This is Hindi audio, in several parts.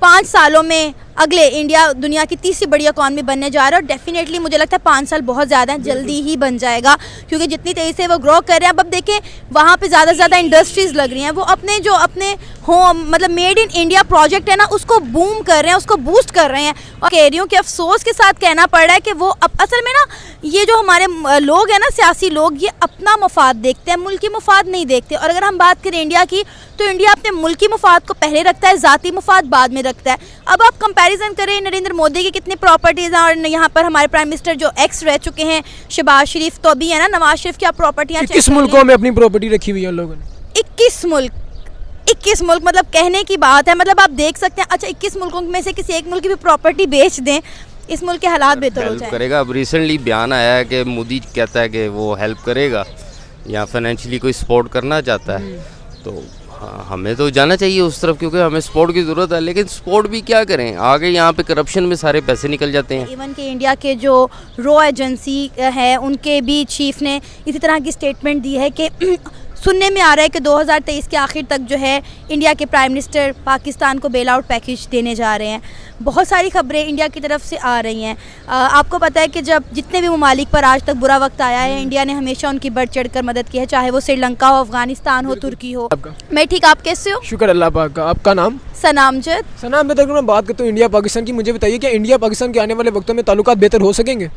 5 सालों में अगले इंडिया दुनिया की तीसरी बड़ी इकॉनमी बनने जा रहा है और डेफिनेटली मुझे लगता है 5 साल बहुत ज़्यादा है, जल्दी ही बन जाएगा क्योंकि जितनी तेज़ी से वो ग्रो कर रहे हैं। अब देखें वहाँ पे ज़्यादा से ज़्यादा इंडस्ट्रीज़ लग रही हैं, वो अपने होम मतलब मेड इन इंडिया प्रोजेक्ट है ना उसको बूम कर रहे हैं, उसको बूस्ट कर रहे हैं। और कह रही हूँ कि अफसोस के साथ कहना पड़ रहा है कि वो असल में ना ये जो हमारे लोग हैं ना, सियासी लोग, ये अपना मफाद देखते हैं, मुल्की मफाद नहीं देखते। और अगर हम बात करें इंडिया की तो इंडिया अपने मुल्की मफाद को पहले रखता है, ज़ाती मफाद बाद में रखता है। अब आप कंपैरिजन करें नरेंद्र मोदी की कितनी प्रॉपर्टीज़ हैं और यहाँ पर हमारे प्राइम मिनिस्टर जो एक्स रह चुके हैं शहबाज शरीफ तो अभी है ना, नवाज शरीफ की आप प्रॉपर्टियाँ 21 मुल्कों में अपनी प्रॉपर्टी रखी हुई है उन लोगों ने। 21 मुल्क मतलब कहने की बात है, मतलब आप देख सकते हैं। अच्छा 21 मुल्कों में से किसी एक मुल्क की भी प्रॉपर्टी बेच दें, इस मुल्क के हालात बेहतर हो जाए करेगा। अब रिसेंटली बयान आया है कि मोदी कहता है कि वो हेल्प करेगा या फाइनेंशियली कोई सपोर्ट करना चाहता है, तो हाँ, हमें तो जाना चाहिए उस तरफ क्योंकि हमें सपोर्ट की ज़रूरत है। लेकिन सपोर्ट भी क्या करें, आगे यहाँ पे करप्शन में सारे पैसे निकल जाते हैं। इवन के इंडिया के जो रॉ एजेंसी है उनके भी चीफ ने इसी तरह की स्टेटमेंट दी है कि सुनने में आ रहा है कि 2023 के आखिर तक जो है इंडिया के प्राइम मिनिस्टर पाकिस्तान को बेल आउट पैकेज देने जा रहे हैं। बहुत सारी खबरें इंडिया की तरफ से आ रही हैं। आपको पता है कि जब जितने भी ममालिक पर आज तक बुरा वक्त आया है, इंडिया ने हमेशा उनकी बढ़ चढ़ कर मदद की है, चाहे वो श्रीलंका हो, अफगानिस्तान हो, तुर्की हो। मैं ठीक, आप कैसे हो? शुक्र अल्लाह पाक का। आपका नाम? सनामजद। सनाम, अगर मैं बात करता हूँ इंडिया पाकिस्तान की, मुझे बताइए क्या इंडिया पाकिस्तान के आने वाले वक्तों में ताल्लुकात बेहतर हो सकेंगे?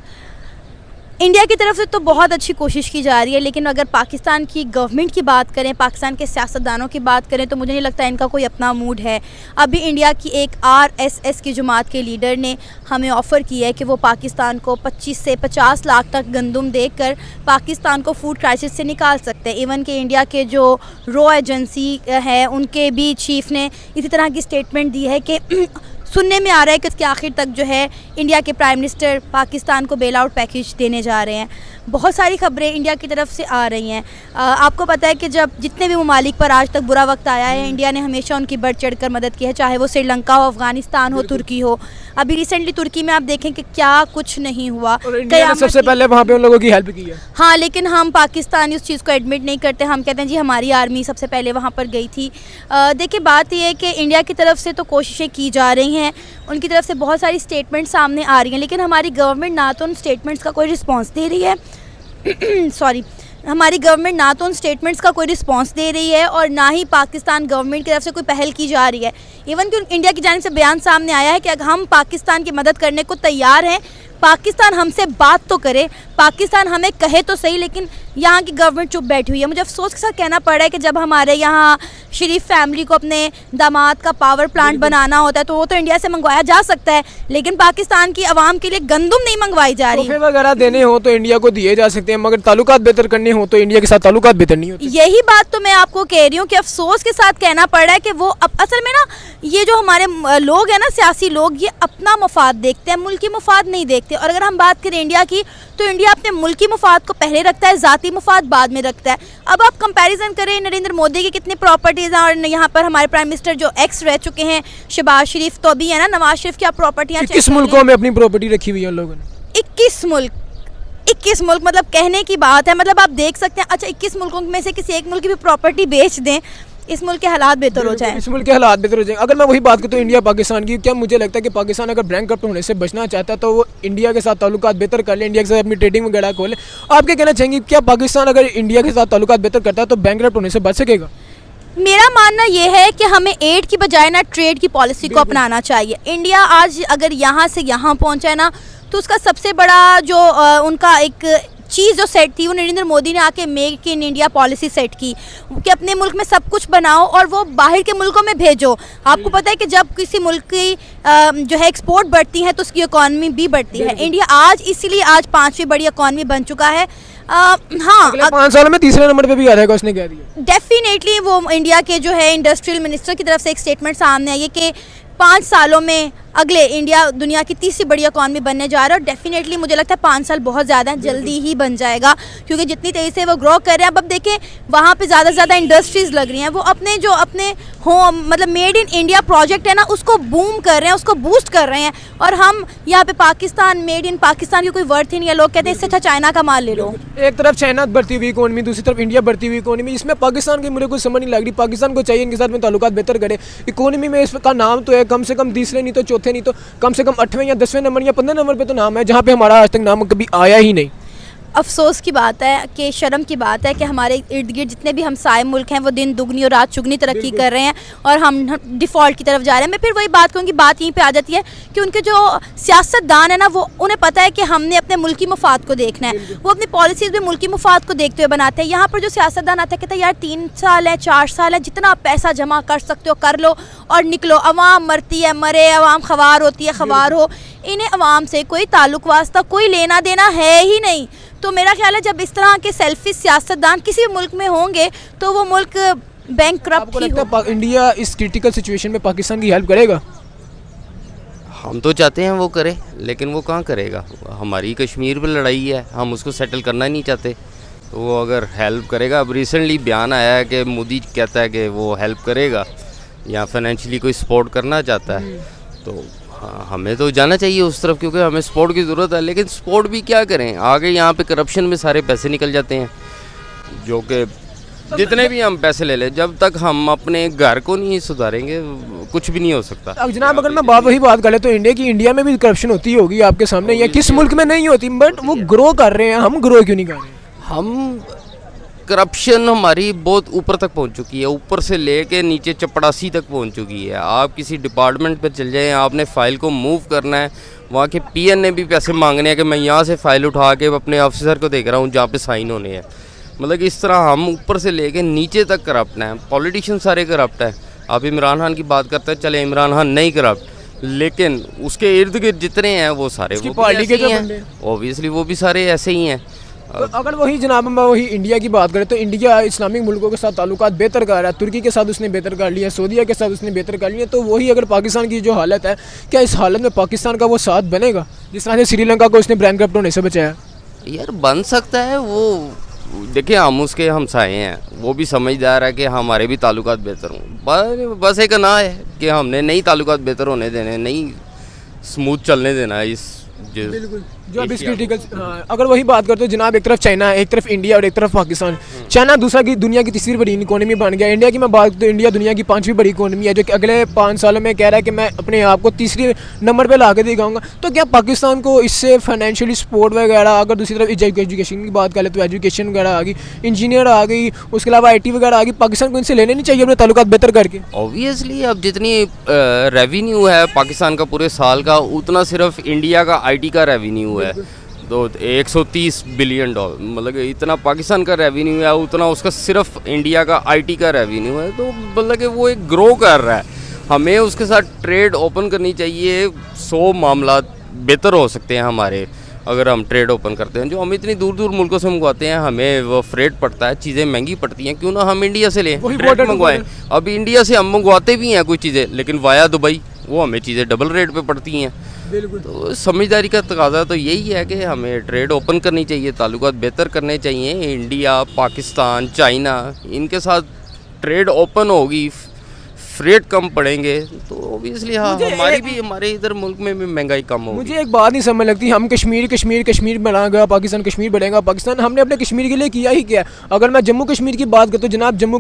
इंडिया की तरफ से तो बहुत अच्छी कोशिश की जा रही है, लेकिन अगर पाकिस्तान की गवर्नमेंट की बात करें, पाकिस्तान के सियासतदानों की बात करें तो मुझे नहीं लगता इनका कोई अपना मूड है। अभी इंडिया की एक RSS की जमात के लीडर ने हमें ऑफ़र किया है कि वो पाकिस्तान को 25 से 50 लाख तक गंदम देकर पाकिस्तान को फूड क्राइसिस से निकाल सकते हैं। इवन के इंडिया के जो रॉ एजेंसी है उनके भी चीफ ने इसी तरह की स्टेटमेंट दी है कि सुनने में आ रहा है कि इसके आखिर तक जो है इंडिया के प्राइम मिनिस्टर पाकिस्तान को बेल आउट पैकेज देने जा रहे हैं। बहुत सारी खबरें इंडिया की तरफ से आ रही हैं। आपको पता है कि जब जितने भी ममालिक पर आज तक बुरा वक्त आया है, इंडिया ने हमेशा उनकी बढ़ चढ़ कर मदद की है, चाहे वो श्रीलंका हो, अफगानिस्तान हो, तुर्की हो। अभी रिसेंटली तुर्की में आप देखें कि क्या कुछ नहीं हुआ। सबसे पहले वहाँ पे उन लोगों की हेल्प की है। हाँ, लेकिन हम पाकिस्तानी उस चीज़ को एडमिट नहीं करते। हम कहते हैं जी हमारी आर्मी सबसे पहले वहाँ पर गई थी। देखिए बात यह है कि इंडिया की तरफ से तो कोशिशें की जा रही हैं, उनकी तरफ से बहुत सारी स्टेटमेंट सामने आ रही हैं, लेकिन हमारी गवर्नमेंट ना तो उन स्टेटमेंट्स का कोई रिस्पॉन्स दे रही है हमारी गवर्नमेंट ना तो उन स्टेटमेंट्स का कोई रिस्पांस दे रही है और ना ही पाकिस्तान गवर्नमेंट की तरफ से कोई पहल की जा रही है। इवन कि इंडिया की जानिब से बयान सामने आया है कि अगर हम पाकिस्तान की मदद करने को तैयार हैं, पाकिस्तान हमसे बात तो करे, पाकिस्तान हमें कहे तो सही, लेकिन यहाँ की गवर्नमेंट चुप बैठी हुई है। मुझे अफसोस के साथ कहना पड़ रहा है कि जब हमारे यहाँ शरीफ फैमिली को अपने दामाद का पावर प्लांट बनाना होता है तो वो तो इंडिया से मंगवाया जा सकता है, लेकिन पाकिस्तान की आवाम के लिए गंदम नहीं मंगवाई जा रही। तोहफे वगैरह देने हो तो इंडिया को दिए जा सकते हैं, मगर ताल्लुकात बेहतर करने हो तो इंडिया के साथ ताल्लुकात बेहतर नहीं होते। यही बात तो मैं आपको कह रही हूँ कि अफसोस के साथ कहना पड़ रहा है कि वो असल में ना ये जो हमारे लोग हैं ना, सियासी लोग, ये अपना मफाद देखते हैं, मुल्की मफाद नहीं देखते। और अगर हम बात करें इंडिया की तो इंडिया अपने मुल्की मफाद को पहले रखता है, ज़ाती मफाद बाद में रखता है। अब आप कंपैरिजन करें नरेंद्र मोदी की कितनी प्रॉपर्टीज़ हैं और यहाँ पर हमारे प्राइम मिनिस्टर जो एक्स रह चुके हैं शहबाज शरीफ तो अभी है ना, नवाज शरीफ की आप प्रॉपर्टियाँ 21 मुल्कों में अपनी प्रॉपर्टी रखी हुई है उन लोगों ने। 21 मुल्क मतलब कहने की बात है, मतलब आप देख सकते हैं। अच्छा 21 मुल्कों में से किसी एक मुल्क की भी प्रॉपर्टी बेच दें, इस मुल्क के हालात बेहतर हो जाए। इस मुल्क के हालात बेहतर हो जाएंगे। अगर मैं वही बात करूँ तो इंडिया पाकिस्तान की, क्या मुझे लगता है कि पाकिस्तान अगर बैंकरप्ट होने से बचना चाहता है तो वो इंडिया के साथ ताल्लुकात बेहतर कर ले, इंडिया के साथ अपनी ट्रेडिंग वगैरह खोले। आप क्या कहना चाहेंगे, क्या पाकिस्तान अगर इंडिया के साथ ताल्लुकात बेहतर करता है तो बैंकरप्ट होने से बच सकेगा? मेरा मानना यह है कि हमें एड की बजाय ना ट्रेड की पॉलिसी को अपनाना चाहिए। इंडिया आज अगर यहाँ से यहाँ पहुँचा है ना, तो उसका सबसे बड़ा जो उनका एक चीज़ जो सेट थी वो नरेंद्र मोदी ने आके make in India policy set की कि अपने मुल्क में सब कुछ बनाओ और वो बाहर के मुल्कों में भेजो। आपको पता है कि जब किसी मुल्क की जो है एक्सपोर्ट बढ़ती है तो उसकी इकॉनमी भी बढ़ती है। इंडिया आज इसीलिए आज 5वीं बड़ी इकॉनमी बन चुका है। हाँ, अगले 5 साल में तीसरे नंबर पे भी आ जाएगा, उसने कह दिया। डेफिनेटली वो इंडिया के जो है इंडस्ट्रियल मिनिस्टर की तरफ से एक स्टेटमेंट सामने आई है कि 5 सालों में अगले इंडिया दुनिया की तीसरी बड़ी इकॉनमी बनने जा रहा है और डेफिनेटली मुझे लगता है 5 साल बहुत ज़्यादा है, जल्दी ही बन जाएगा क्योंकि जितनी तेज़ी से वो ग्रो कर रहे हैं। अब देखें वहाँ पे ज़्यादा से ज़्यादा इंडस्ट्रीज़ लग रही हैं, वो अपने होम मतलब मेड इन इंडिया प्रोजेक्ट है ना उसको बूम कर रहे हैं, उसको बूस्ट कर रहे हैं। और हम यहाँ पे पाकिस्तान, मेड इन पाकिस्तान की कोई वर्थ ही नहीं है। लोग कहते हैं इससे अच्छा चाइना का माल ले लो। एक तरफ चाइना बढ़ती हुई इकोनॉमी, दूसरी तरफ इंडिया बढ़ती हुई इकोनॉमी, इसमें पाकिस्तान की मुझे कुछ समझ नहीं लग रही। पाकिस्तान को चाहिए इनके साथ में ताल्लुकात बेहतर करे। इकोनॉमी में इसका नाम तो है कम से कम तीसरे नहीं तो चौथे नहीं तो कम से कम 8वें या 10वें नंबर या 15 नंबर पे तो नाम है, जहाँ पे हमारा आज तक नाम कभी आया ही नहीं। अफसोस की बात है कि शर्म की बात है कि हमारे इर्द गिर्द जितने भी हमसाए मुल्क हैं वो दिन दुगनी और रात चुगनी तरक्की कर रहे हैं और हम डिफ़ॉल्ट की तरफ जा रहे हैं। मैं फिर वही बात कहूँगी, बात यहीं पे आ जाती है कि उनके जो सियासतदान है ना वो उन्हें पता है कि हमने अपने मुल्की मफाद को देखना है, वो अपनी पॉलिसीज़ में मुल्की मफाद को देखते हुए बनाते हैं। यहाँ पर जो सियासतदान आता है कहता है यार 3 साल है 4 साल है, जितना आप पैसा जमा कर सकते हो कर लो और निकलो। अवाम मरती है मरे, अवाम खवार होती है खवार हो, इन्हें अवाम से कोई ताल्लुक वास्ता कोई लेना देना है ही नहीं। तो मेरा ख्याल है जब इस तरह के सेल्फिश सियासतदान किसी भी मुल्क में होंगे तो वो मुल्क बैंकक्रप्ट ही होगा। इंडिया इस क्रिटिकल सिचुएशन में पाकिस्तान की हेल्प करेगा? हम तो चाहते हैं वो करे, लेकिन वो कहाँ करेगा। हमारी कश्मीर पे लड़ाई है, हम उसको सेटल करना ही नहीं चाहते। तो वो अगर हेल्प करेगा, अब रिसेंटली बयान आया है कि मोदी कहता है कि वो हेल्प करेगा या फाइनेंशियली कोई सपोर्ट करना चाहता है। तो हाँ, हमें तो जाना चाहिए उस तरफ क्योंकि हमें सपोर्ट की ज़रूरत है। लेकिन सपोर्ट भी क्या करें, आगे यहाँ पे करप्शन में सारे पैसे निकल जाते हैं, जो कि जितने भी हम पैसे ले लें जब तक हम अपने घर को नहीं सुधारेंगे कुछ भी नहीं हो सकता। अब जनाब अगर मैं वही बात करें तो इंडिया में भी करप्शन होती होगी आपके सामने, या किस मुल्क में नहीं होती, बट वो ग्रो कर रहे हैं, हम ग्रो क्यों नहीं कर रहे हैं? हम करप्शन हमारी बहुत ऊपर तक पहुंच चुकी है, ऊपर से लेके नीचे चपड़ासी तक पहुंच चुकी है। आप किसी डिपार्टमेंट पर चल जाएं, आपने फ़ाइल को मूव करना है, वहाँ के पीएन ने भी पैसे मांगने हैं कि मैं यहाँ से फ़ाइल उठा के अपने ऑफिसर को देख रहा हूँ जहाँ पे साइन होने हैं। मतलब कि इस तरह हम ऊपर से लेके नीचे तक करप्ट हैं। पॉलिटिशियन सारे करप्ट हैं। आप इमरान खान की बात करते हैं, चले इमरान खान नहीं करप्ट, लेकिन उसके इर्द गिर्द जितने हैं वो सारे वो पार्टी के हैं, ऑब्वियसली वो भी सारे ऐसे ही हैं। तो अगर वही जनाब हम वही इंडिया की बात करें तो इंडिया इस्लामिक मुल्कों के साथ ताल्लुकात बेहतर कर रहा है, तुर्की के साथ उसने बेहतर कर लिया, सऊदीया के साथ उसने बेहतर कर लिया। तो वही अगर पाकिस्तान की जो हालत है, क्या इस हालत में पाकिस्तान का वो साथ बनेगा जिस तरह से श्रीलंका को उसने बैंकक्रप्ट होने से बचाया? यार बन सकता है। वो देखिए हम उसके हमसाए हैं, वो भी समझदार है कि हमारे भी ताल्लुकात बेहतर हों। बस एक ना है कि हमने नहीं ताल्लुकात बेहतर होने देने, नहीं स्मूथ चलने देना है इस बिल्कुल जो अभी क्रिटिकल। अगर वही बात करते हो जनाब, एक तरफ चाइना है, एक तरफ इंडिया और एक तरफ पाकिस्तान। चाइना दूसरा की दुनिया की तीसरी बड़ी इकोनॉमी बन गया। इंडिया की मैं बात तो इंडिया दुनिया की 5वीं बड़ी इकोनॉमी है, जो कि अगले 5 सालों में कह रहा है कि मैं अपने आप को तीसरे नंबर पे ला के दिखाऊंगा। तो क्या पाकिस्तान को इससे फाइनेंशियली सपोर्ट वगैरह, अगर दूसरी तरफ एजुकेशन की बात करें तो एजुकेशन वगैरह आ गई, इंजीनियर आ गई, उसके अलावा IT वगैरह आ गई, पाकिस्तान को इनसे लेने नहीं चाहिए अपने ताल्लुकात बेहतर करके? ऑब्वियसली अब जितनी रेवेन्यू है पाकिस्तान का पूरे साल का, उतना सिर्फ इंडिया का IT का रेवेन्यू है। तो 130 बिलियन डॉलर, मतलब इतना पाकिस्तान का रेवेन्यू है, उतना उसका सिर्फ इंडिया का IT का रेवेन्यू है। तो मतलब कि वो एक ग्रो कर रहा है। हमें उसके साथ ट्रेड ओपन करनी चाहिए। 100 मामला बेहतर हो सकते हैं हमारे अगर हम ट्रेड ओपन करते हैं। जो हम इतनी दूर दूर मुल्कों से मंगवाते हैं, हमें वो फ्रेट पड़ता है, चीज़ें महंगी पड़ती हैं, क्यों ना हम इंडिया से लें, डायरेक्ट मंगवाएं। अब इंडिया से हम मंगवाते भी हैं कुछ चीज़ें, लेकिन वाया दुबई वो हमें चीज़ें डबल रेट पे पड़ती हैं। तो समझदारी का तकाजा तो यही है कि हमें ट्रेड ओपन करनी चाहिए, ताल्लुकात बेहतर करने चाहिए। इंडिया, पाकिस्तान, चाइना, इनके साथ ट्रेड ओपन होगी, फ्रेट कम पड़ेंगे, तो ऑब्वियसली हाँ हमारे इधर मुल्क में भी महंगाई कम होगी। मुझे एक बात नहीं समझ लगती, हम कश्मीर बनाएगा पाकिस्तान, कश्मीर बढ़ेगा पाकिस्तान, हमने अपने कश्मीर के लिए किया ही क्या? अगर मैं जम्मू कश्मीर की बात करता हूँ जनाब, जम्मू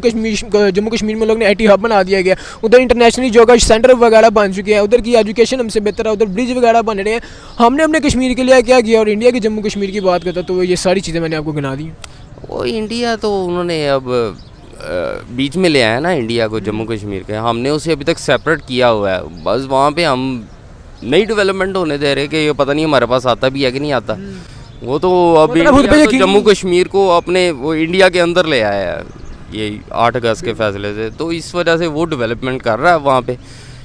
कश्मीर में लोग ने IT हब बना दिया गया, उधर इंटरनेशनल योगा सेंटर वगैरह बन चुके हैं, उधर की एजुकेशन हमसे बेहतर है, उधर ब्रिज वगैरह बन रहे हैं। हमने अपने कश्मीर के लिए क्या किया? और इंडिया की जम्मू कश्मीर की बात करता तो ये सारी चीज़ें मैंने आपको गिना दी। वो इंडिया तो उन्होंने अब बीच में ले आया ना इंडिया को, जम्मू कश्मीर के। हमने उसे अभी तक सेपरेट किया हुआ है। बस वहाँ पे हम नई डेवलपमेंट होने दे रहे कि ये पता नहीं हमारे पास आता भी है कि नहीं आता। वो तो अब इंडिया तो जम्मू कश्मीर को अपने वो इंडिया के अंदर ले आया है ये 8 अगस्त के फैसले से, तो इस वजह से वो डेवलपमेंट कर रहा है वहाँ पे।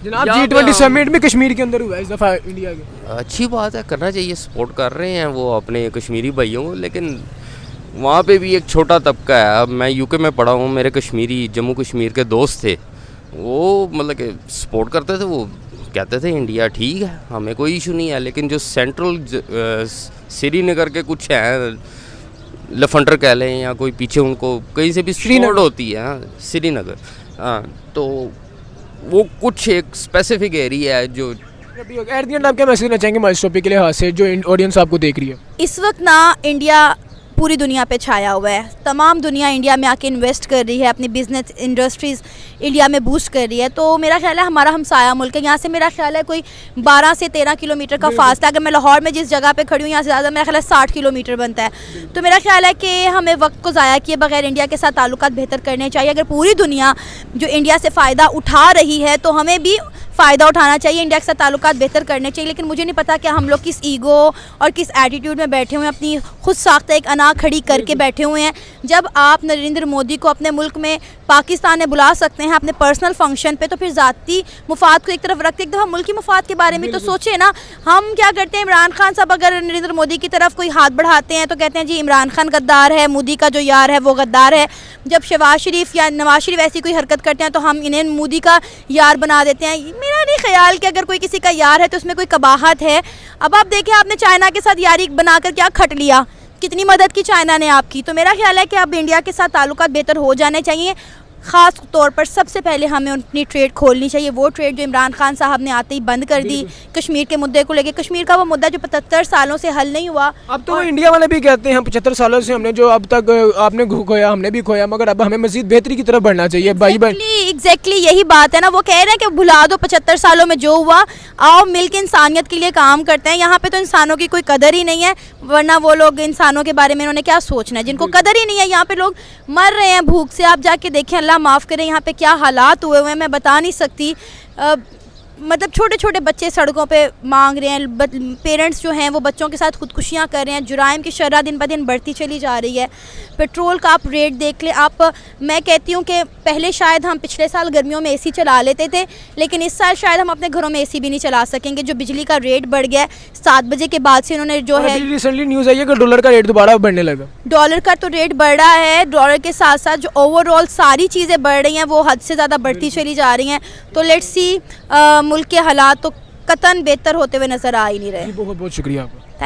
जनाब G20 समिट में कश्मीर के अंदर हुआ है इस दफ़ा इंडिया के। अच्छी बात है, करना चाहिए, सपोर्ट कर रहे हैं वो अपने कश्मीरी भाइयों को। लेकिन वहाँ पे भी एक छोटा तबका है। अब मैं UK में पढ़ा हूँ, मेरे कश्मीरी जम्मू कश्मीर के दोस्त थे, वो मतलब कि सपोर्ट करते थे, वो कहते थे इंडिया ठीक है, हमें कोई इशू नहीं है, लेकिन जो सेंट्रल श्रीनगर के कुछ हैं लफंडर कह लें या कोई पीछे उनको कहीं से भी स्पोर्ट होती है, हाँ, श्रीनगर, हाँ, तो वो कुछ एक स्पेसिफिक एरिया है जो एट द एंड आप क्या मैसेज देना चाहेंगे हमारे टॉपिक के लिहाज से जो ऑडियंस आपको देख रही है? इस वक्त ना इंडिया पूरी दुनिया पे छाया हुआ है, तमाम दुनिया इंडिया में आके इन्वेस्ट कर रही है, अपनी बिजनेस इंडस्ट्रीज़ इंडिया में बूस्ट कर रही है। तो मेरा ख्याल है हमारा हमसाया मुल्क है, यहाँ से मेरा ख्याल है कोई 12 से 13 किलोमीटर का फासला, अगर मैं लाहौर में जिस जगह पे खड़ी हूँ यहाँ से ज़्यादा मेरा ख्याल है 60 किलोमीटर बनता है। तो मेरा ख्याल है कि हमें वक्त को ज़ाया किए बगैर इंडिया के साथ ताल्लुकात बेहतर करने चाहिए। अगर पूरी दुनिया जो इंडिया से फ़ायदा उठा रही है तो हमें भी फ़ायदा उठाना चाहिए, इंडिया के साथ ताल्लुकात बेहतर करने चाहिए। लेकिन मुझे नहीं पता कि हम लोग किस ईगो और किस एटीट्यूड में बैठे हुए हैं, अपनी खुद साख्ता एक अना खड़ी करके बैठे हुए हैं। जब आप नरेंद्र मोदी को अपने मुल्क में पाकिस्तान में बुला सकते हैं अपने पर्सनल फंक्शन पे, तो फिर ज़ाती मुफाद को एक तरफ रखते एक दफ़ा मुल्की मुफाद के बारे में तो सोचे ना। हम क्या करते हैं, इमरान खान साहब अगर नरेंद्र मोदी की तरफ कोई हाथ बढ़ाते हैं तो कहते हैं जी इमरान खान गद्दार है, मोदी का जो यार है वो गद्दार है। जब शहबाज शरीफ या नवाज शरीफ ऐसी कोई हरकत करते हैं तो हम इन्हें मोदी का यार बना देते हैं। मेरा नहीं ख्याल कि अगर कोई किसी का यार है तो उसमें कोई कबाहत है। अब आप देखें, आपने चाइना के साथ यारी बनाकर क्या खट लिया, कितनी मदद की चाइना ने आपकी। तो मेरा ख्याल है कि अब इंडिया के साथ ताल्लुकात बेहतर हो जाने चाहिए। ख़ास तौर पर सबसे पहले हमें अपनी ट्रेड खोलनी चाहिए, वो ट्रेड जो इमरान खान साहब ने आते ही बंद कर दी कश्मीर के मुद्दे को लेके। कश्मीर का वो मुद्दा जो 75 सालों से हल नहीं हुआ। अब तो इंडिया वाले भी कहते हैं 75 सालों से हमने जो अब तक आपने खोया हमने भी खोया, मगर अब हमें मजीद बेहतरी की तरफ बढ़ना चाहिए। भाई एग्जैक्टली यही बात है ना, वो कह रहे हैं कि भुला दो 75 सालों में जो हुआ, आओ मिलकर इंसानियत के लिए काम करते हैं। यहाँ पे तो इंसानों की कोई कदर ही नहीं है, वरना वो लोग इंसानों के बारे में इन्होंने क्या सोचना है जिनको कदर ही नहीं है। यहाँ पे लोग मर रहे हैं भूख से, आप जाके देखें, अल्लाह माफ़ करें यहाँ पे क्या हालात हुए हुए हैं मैं बता नहीं सकती। मतलब छोटे छोटे बच्चे सड़कों पे मांग रहे हैं, पेरेंट्स जो हैं वो बच्चों के साथ खुदकुशियाँ कर रहे हैं, जुराइम की शरह दिन ब दिन बढ़ती चली जा रही है। पेट्रोल का आप रेट देख लें आप, मैं कहती हूँ कि पहले शायद हम पिछले साल गर्मियों में एसी चला लेते थे, लेकिन इस साल शायद हम अपने घरों में एसी भी नहीं चला सकेंगे। जो बिजली का रेट बढ़ गया है 7 बजे के बाद से इन्होंने जो है, रिसेंटली न्यूज़ आई है कि डॉलर का रेट दोबारा बढ़ने लगा। डॉलर का तो रेट बढ़ रहा है, डॉलर के साथ साथ जो ओवरऑल सारी चीज़ें बढ़ रही हैं वो हद से ज़्यादा बढ़ती चली जा रही हैं। तो लेट्स सी मुल्क के हालात तो कतन बेहतर होते हुए नज़र आ ही नहीं रहे। बहुत बहुत शुक्रिया आपका।